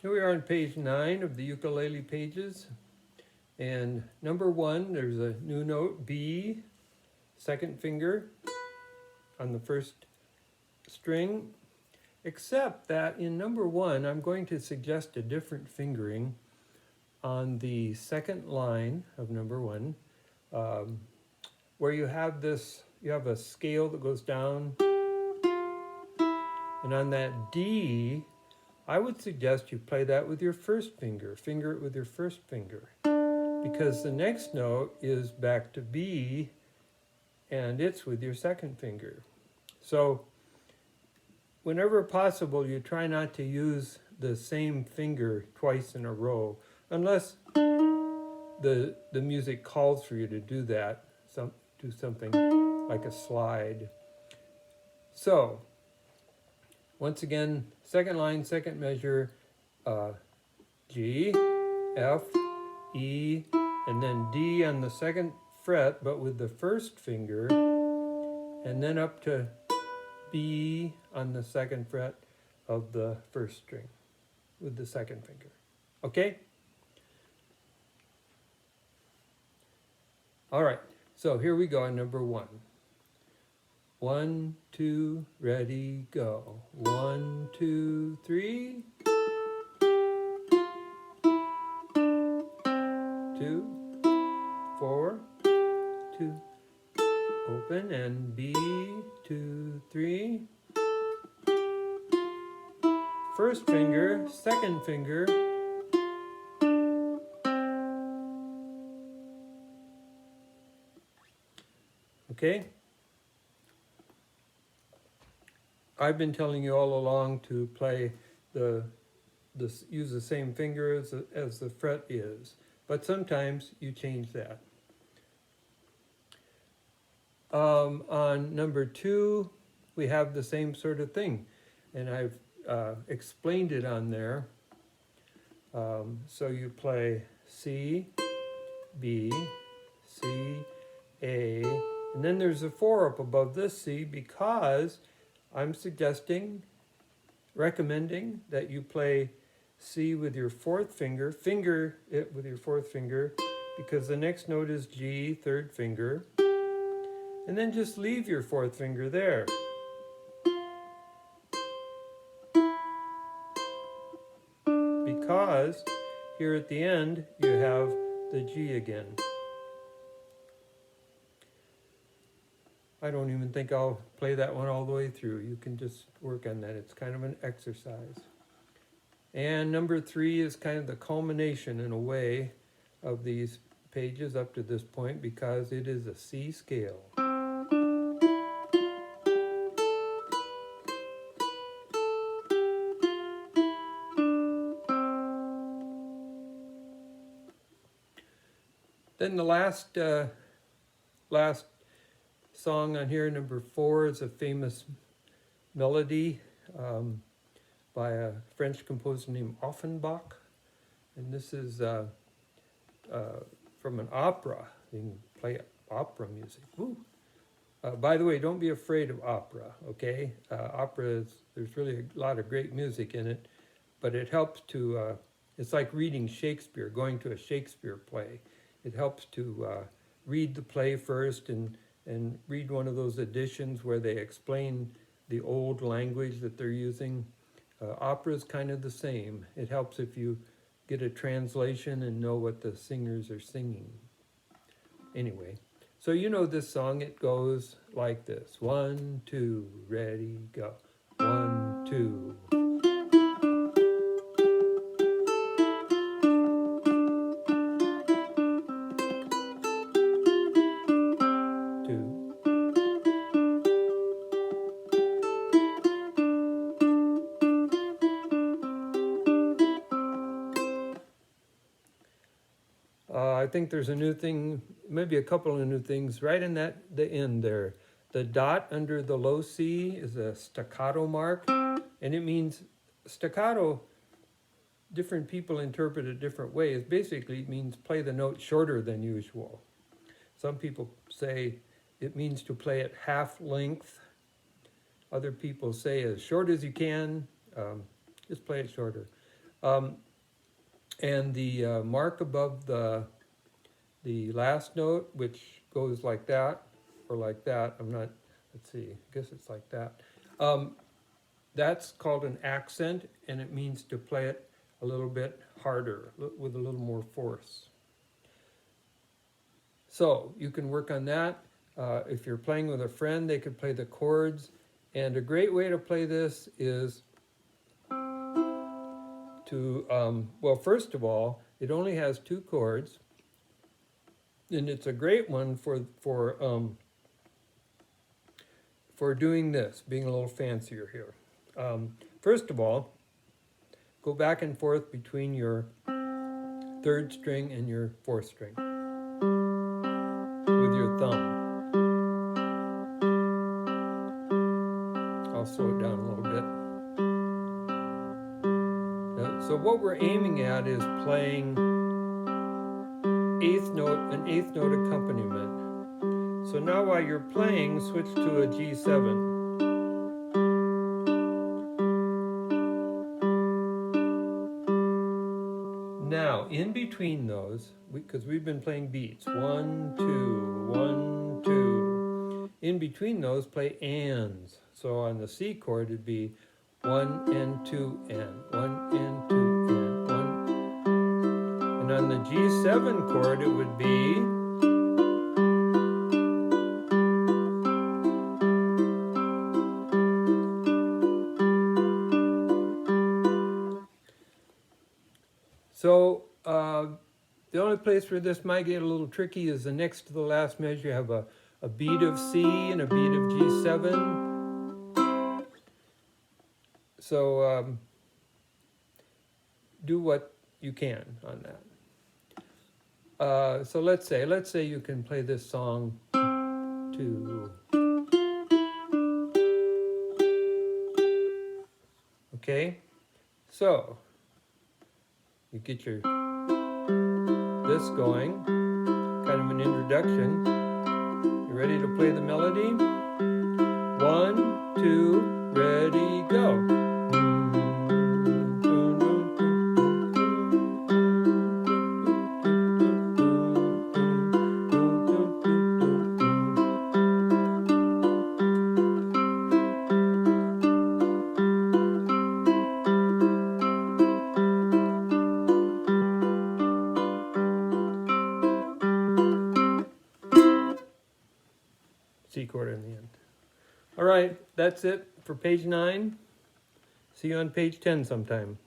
Here we are on page 9 of the ukulele pages. And number 1, there's a new note, B, second finger on the first string. Except that in number 1, I'm going to suggest a different fingering on the second line of number 1, where you have a scale that goes down, and on that D, I would suggest you play that with your first finger. Finger it with your first finger. Because the next note is back to B, and it's with your second finger. So whenever possible, you try not to use the same finger twice in a row, unless the music calls for you to do that, do something like a slide. So once again, second line, second measure, G, F, E, and then D on the second fret, but with the first finger, and then up to B on the second fret of the first string with the second finger. Okay? All right, so here we go on number 1. 1, 2, ready, go. 1, 2, 3. 2, 4, 2. Open and B, 2, 3. First finger, second finger. Okay? I've been telling you all along to play use the same finger as the fret is, but sometimes you change that. On number 2, we have the same sort of thing, and I've explained it on there. So you play C, B, C, A, and then there's a 4 up above this C, because I'm recommending that you play C with your fourth finger, finger it with your fourth finger, because the next note is G, third finger, and then just leave your fourth finger there. Because here at the end, you have the G again. I don't even think I'll play that one all the way through. You can just work on that. It's kind of an exercise. And number 3 is kind of the culmination, in a way, of these pages up to this point, because it is a C scale. Then the last song on here, number 4, is a famous melody by a French composer named Offenbach, and this is from an opera. You can play opera music. By the way, don't be afraid of opera, okay? Opera there's really a lot of great music in it, but it helps to, it's like reading Shakespeare, going to a Shakespeare play. It helps to read the play first and read one of those editions where they explain the old language that they're using. Opera is kind of the same. It helps if you get a translation and know what the singers are singing. Anyway, so you know this song. It goes like this. 1, 2, ready, go. 1, 2. I think there's a new thing, maybe a couple of new things right in the end there. The dot under the low C is a staccato mark, and it means staccato. Different people interpret it different ways. Basically, it means play the note shorter than usual. Some people say it means to play it half length. Other people say as short as you can, just play it shorter. And the mark above the last note, which goes like that or like that, I'm not, let's see, I guess it's like that. That's called an accent, and it means to play it a little bit harder, with a little more force. So you can work on that. If you're playing with a friend, they could play the chords. And a great way to play this is to, well, first of all, it only has 2 chords. And it's a great one for doing this, being a little fancier here. First of all, go back and forth between your 3rd string and your 4th string with your thumb. I'll slow it down a little bit. So what we're aiming at is playing an 8th note accompaniment. So now while you're playing, switch to a G7. Now, in between those, because we've been playing beats, 1, 2, 1, 2. In between those, play ands. So on the C chord, it'd be 1 and 2 and 1 and 2 and 1. And on the G7 chord, it would be so the only place where this might get a little tricky is the next to the last measure. You have a beat of C and a beat of G7. So do what you can on that. So let's say you can play this song to, okay? So you get your this going, kind of an introduction. You ready to play the melody? 1, 2, ready, go. C chord in the end. All right, that's it for page 9. See you on page 10 sometime.